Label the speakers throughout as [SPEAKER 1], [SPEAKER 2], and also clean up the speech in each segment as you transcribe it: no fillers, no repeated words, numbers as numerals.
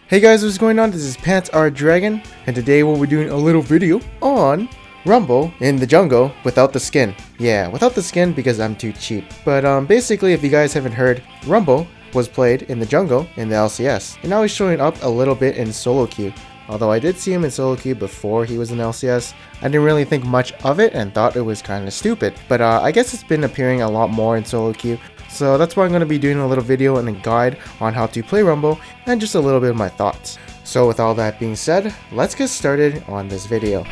[SPEAKER 1] Hey guys, what's going on? This is Pants Our Dragon, and today we'll be doing a little video on Rumble in the jungle without the skin. Yeah, without the skin because I'm too cheap. But basically, if you guys haven't heard, Rumble was played in the jungle in the LCS, and now he's showing up a little bit in solo queue. Although I did see him in solo queue before he was in LCS, I didn't really think much of it and thought it was kind of stupid. But I guess it's been appearing a lot more in solo queue. So that's why I'm going to be doing a little video and a guide on how to play Rumble and just a little bit of my thoughts. So with all that being said, let's get started on this video.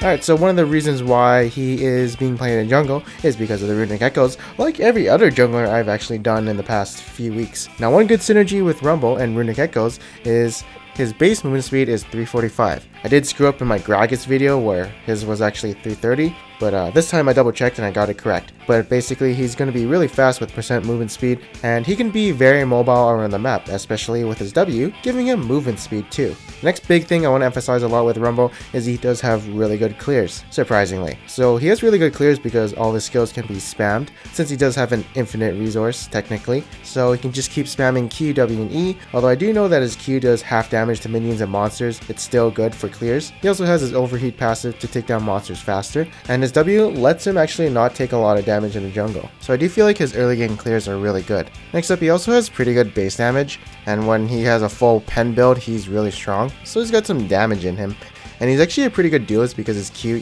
[SPEAKER 1] Alright, so one of the reasons why he is being played in jungle is because of the runic echoes, like every other jungler I've actually done in the past few weeks. Now, one good synergy with Rumble and runic echoes is his base movement speed is 345. I did screw up in my Gragas video where his was actually 330, but this time I double checked and I got it correct. But basically he's going to be really fast with percent movement speed, and he can be very mobile around the map, especially with his W, giving him movement speed too. The next big thing I want to emphasize a lot with Rumble is he does have really good clears, surprisingly. So he has really good clears because all his skills can be spammed, since he does have an infinite resource technically, so he can just keep spamming Q, W, and E. Although I do know that his Q does half damage to minions and monsters, it's still good for clears. He also has his overheat passive to take down monsters faster, and his W lets him actually not take a lot of damage in the jungle. So I do feel like his early game clears are really good. Next up, he also has pretty good base damage, and when he has a full pen build, he's really strong. So he's got some damage in him. And he's actually a pretty good duelist because his Q,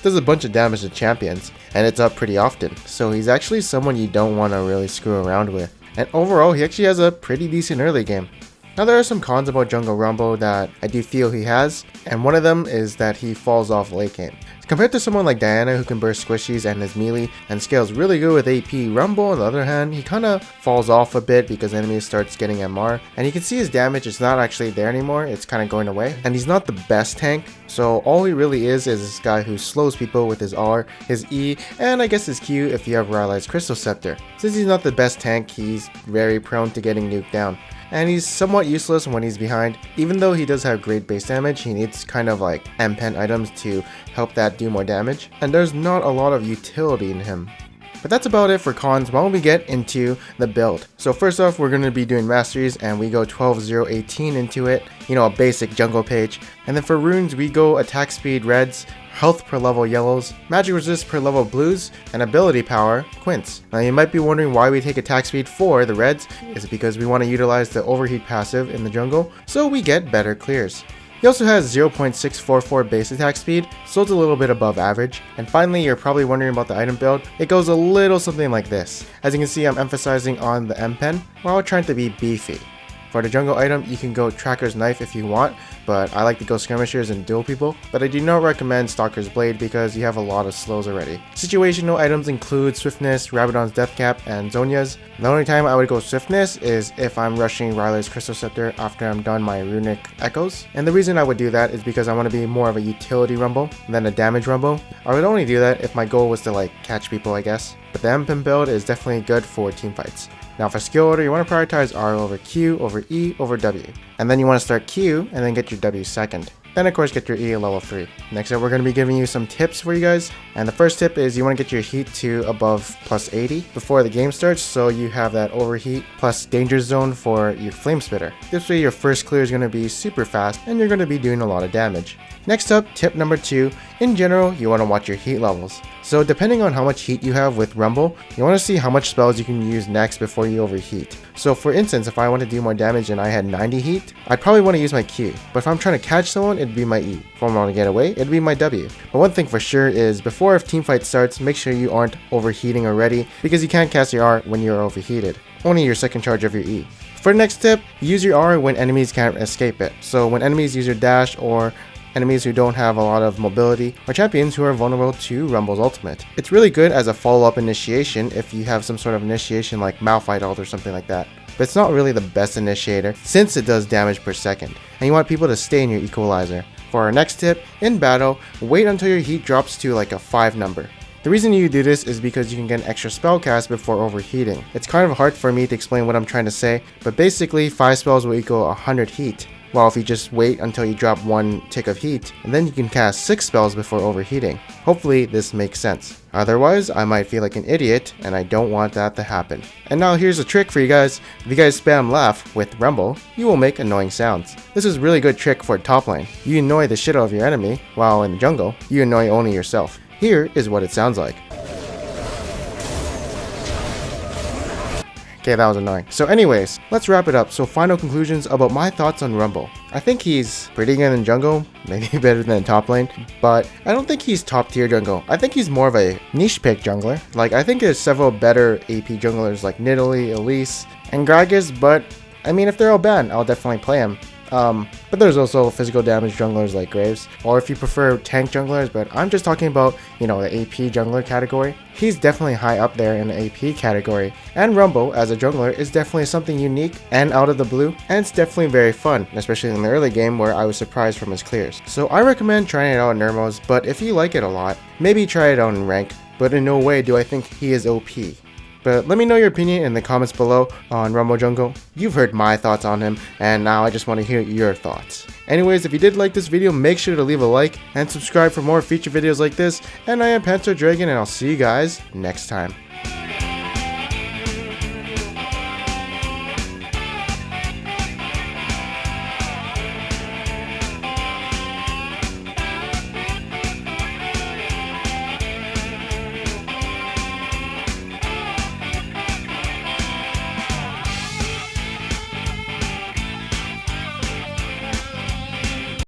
[SPEAKER 1] does a bunch of damage to champions, and it's up pretty often. So he's actually someone you don't want to really screw around with. And overall, he actually has a pretty decent early game. Now, there are some cons about Jungle Rumble that I do feel he has, and one of them is that he falls off late game. Compared to someone like Diana who can burst squishies and is melee and scales really good with AP, Rumble on the other hand, he kind of falls off a bit because enemies starts getting MR, and you can see his damage is not actually there anymore, it's kind of going away, and he's not the best tank, so all he really is this guy who slows people with his R, his E, and I guess his Q if you have Rylai's Crystal Scepter. Since he's not the best tank, he's very prone to getting nuked down. And he's somewhat useless when he's behind. Even though he does have great base damage, he needs kind of like M-Pen items to help that do more damage, and there's not a lot of utility in him. But that's about it for cons while we get into the build. So first off, we're going to be doing masteries, and we go 12-0-18 into it, a basic jungle page. And then for runes, we go attack speed reds, health per level yellows, magic resist per level blues, and ability power quints. Now you might be wondering why we take attack speed for the reds. Is because we want to utilize the overheat passive in the jungle so we get better clears. He also has 0.644 base attack speed, so it's a little bit above average. And finally, you're probably wondering about the item build. It goes a little something like this. As you can see, I'm emphasizing on the M-Pen while trying to be beefy. For the jungle item, you can go Tracker's Knife if you want, but I like to go Skirmishers and duel people. But I do not recommend Stalker's Blade because you have a lot of slows already. Situational items include Swiftness, Rabadon's Death Cap, and Zhonya's. The only time I would go Swiftness is if I'm rushing Rylai's Crystal Scepter after I'm done my Runic Echoes. And the reason I would do that is because I want to be more of a utility Rumble than a damage Rumble. I would only do that if my goal was to catch people, I guess. But the M-Pen build is definitely good for team fights. Now for skill order, you want to prioritize R over Q, over E, over W. And then you want to start Q and then get your W second. Then of course get your E at level 3. Next up, we're going to be giving you some tips for you guys. And the first tip is you want to get your heat to above plus 80 before the game starts, so you have that overheat plus danger zone for your flame spitter. This way your first clear is going to be super fast and you're going to be doing a lot of damage. Next up, tip number 2, in general, you want to watch your heat levels. So depending on how much heat you have with Rumble, you want to see how much spells you can use next before you overheat. So for instance, if I want to do more damage and I had 90 heat, I'd probably want to use my Q. But if I'm trying to catch someone, it'd be my E. If I want to get away, it'd be my W. But one thing for sure is before a team fight starts, make sure you aren't overheating already, because you can't cast your R when you're overheated. Only your second charge of your E. For the next tip, use your R when enemies can't escape it. So when enemies use your dash or enemies who don't have a lot of mobility, or champions who are vulnerable to Rumble's ultimate. It's really good as a follow-up initiation if you have some sort of initiation like Malphite ult or something like that. But it's not really the best initiator since it does damage per second, and you want people to stay in your equalizer. For our next tip, in battle, wait until your heat drops to like a 5 number. The reason you do this is because you can get an extra spell cast before overheating. It's kind of hard for me to explain what I'm trying to say, but basically 5 spells will equal 100 heat. while if you just wait until you drop 1 tick of heat, then you can cast 6 spells before overheating. Hopefully this makes sense. Otherwise, I might feel like an idiot, and I don't want that to happen. And now here's a trick for you guys. If you guys spam laugh with Rumble, you will make annoying sounds. This is a really good trick for top lane. You annoy the shit out of your enemy, while in the jungle, you annoy only yourself. Here is what it sounds like. Okay, that was annoying. So anyways, let's wrap it up. So final conclusions about my thoughts on Rumble. I think he's pretty good in jungle, maybe better than top lane, but I don't think he's top tier jungle. I think he's more of a niche pick jungler. Like, I think there's several better AP junglers like Nidalee, Elise, and Gragas, but I mean, if they're all banned, I'll definitely play him. But there's also physical damage junglers like Graves, or if you prefer tank junglers, but I'm just talking about, you know, the AP jungler category. He's definitely high up there in the AP category, and Rumble as a jungler is definitely something unique and out of the blue, and it's definitely very fun, especially in the early game where I was surprised from his clears. So I recommend trying it out in Nermos, but if you like it a lot, maybe try it out in rank, but in no way do I think he is OP. But let me know your opinion in the comments below on Rumble Jungle. You've heard my thoughts on him, and now I just want to hear your thoughts. Anyways, if you did like this video, make sure to leave a like and subscribe for more feature videos like this. And I am Panther Dragon, and I'll see you guys next time.